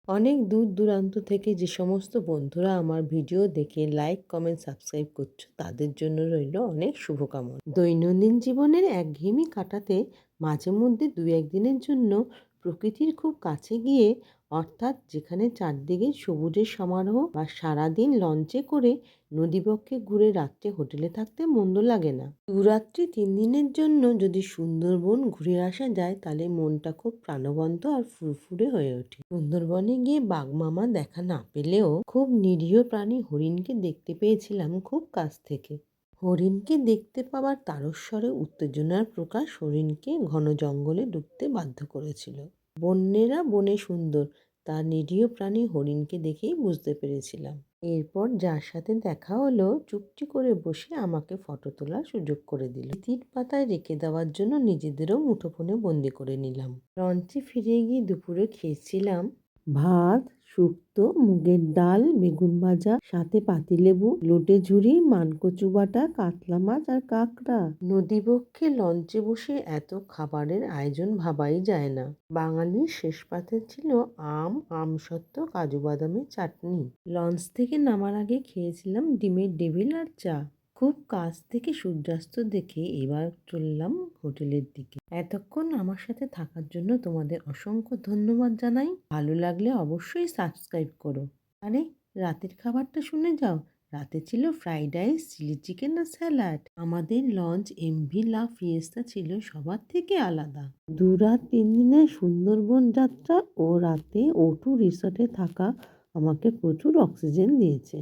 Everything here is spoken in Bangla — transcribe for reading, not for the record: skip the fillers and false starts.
অনেক দূর দূরান্ত থেকে যে সমস্ত বন্ধুরা আমার ভিডিও দেখে লাইক, কমেন্ট, সাবস্ক্রাইব করছো তাদের জন্য রইল অনেক শুভকামনা। দৈনন্দিন জীবনের একঘেয়েমি কাটাতে মাঝে মধ্যে ২-১ দিনের জন্য প্রকৃতির খুব কাছে গিয়ে, অর্থাৎ যেখানে চারদিকে সবুজের সমারোহ, বা সারাদিন লঞ্চে করে নদীবক্ষে ঘুরে রাত্রে হোটেলে থাকতে মন্দ লাগে না। ২ রাত্রি ৩ দিনের জন্য যদি সুন্দরবন ঘুরে আসা যায় তাহলে মনটা খুব প্রাণবন্ত আর ফুরফুরে হয়ে ওঠে। সুন্দরবনে গিয়ে বাঘমামা দেখা না পেলেও খুব নিরীহ প্রাণী হরিণকে দেখতে পেয়েছিলাম খুব কাছ থেকে। হরিণকে দেখতে পাওয়ার তারস্বরে উত্তেজনার প্রকাশ হরিণকে ঘন জঙ্গলে ঢুকতে বাধ্য করেছিল। বন্যেরা বনে সুন্দর, তার নিরীহ প্রাণী হরিণকে দেখেই বুঝতে পেরেছিলাম। এরপর যার সাথে দেখা হলো চুপটি করে বসে আমাকে ফটো তোলার সুযোগ করে দিল। স্মৃতির পাতায় রেখে দেওয়ার জন্য নিজেদেরও মুঠোফোনে বন্দি করে নিলাম। লঞ্চে ফিরে গিয়ে দুপুরে খেয়েছিলাম ভাত, শুক্তো, মুগের ডাল, বেগুন ভাজা, সাথে পাতিলেবু, লোটে ঝুড়ি, মানকচু বাটা, কাতলা মাছ আর কাঁকড়া। নদীবক্ষে লঞ্চে বসে এত খাবারের আয়োজন ভাবাই যায় না। বাঙালির শেষ পাতে ছিল আম, আমসত্ত্ব, কাজু বাদামের চাটনি। লঞ্চ থেকে নামার আগে খেয়েছিলাম ডিমের ডেভিল আর চা। খুব কাছ থেকে সূর্যাস্ত দেখে এবার চললাম হোটেলের দিকে। এতক্ষণ আমার সাথে থাকার জন্য তোমাদের অসংখ্য ধন্যবাদ জানাই। ভালো লাগলে অবশ্যই সাবস্ক্রাইব করো। আরে, রাতের খাবারটা শুনে যাও। রাতে ছিল ফ্রাইড রাইস, চিলি চিকেন আর স্যালাড। আমাদের লঞ্চ এমভি লা ফিয়েস্তা ছিল সবার থেকে আলাদা। ২ রাত ৩ দিনের সুন্দরবন যাত্রা ও রাতে O2 রিসর্টে থাকা আমাকে প্রচুর অক্সিজেন দিয়েছে।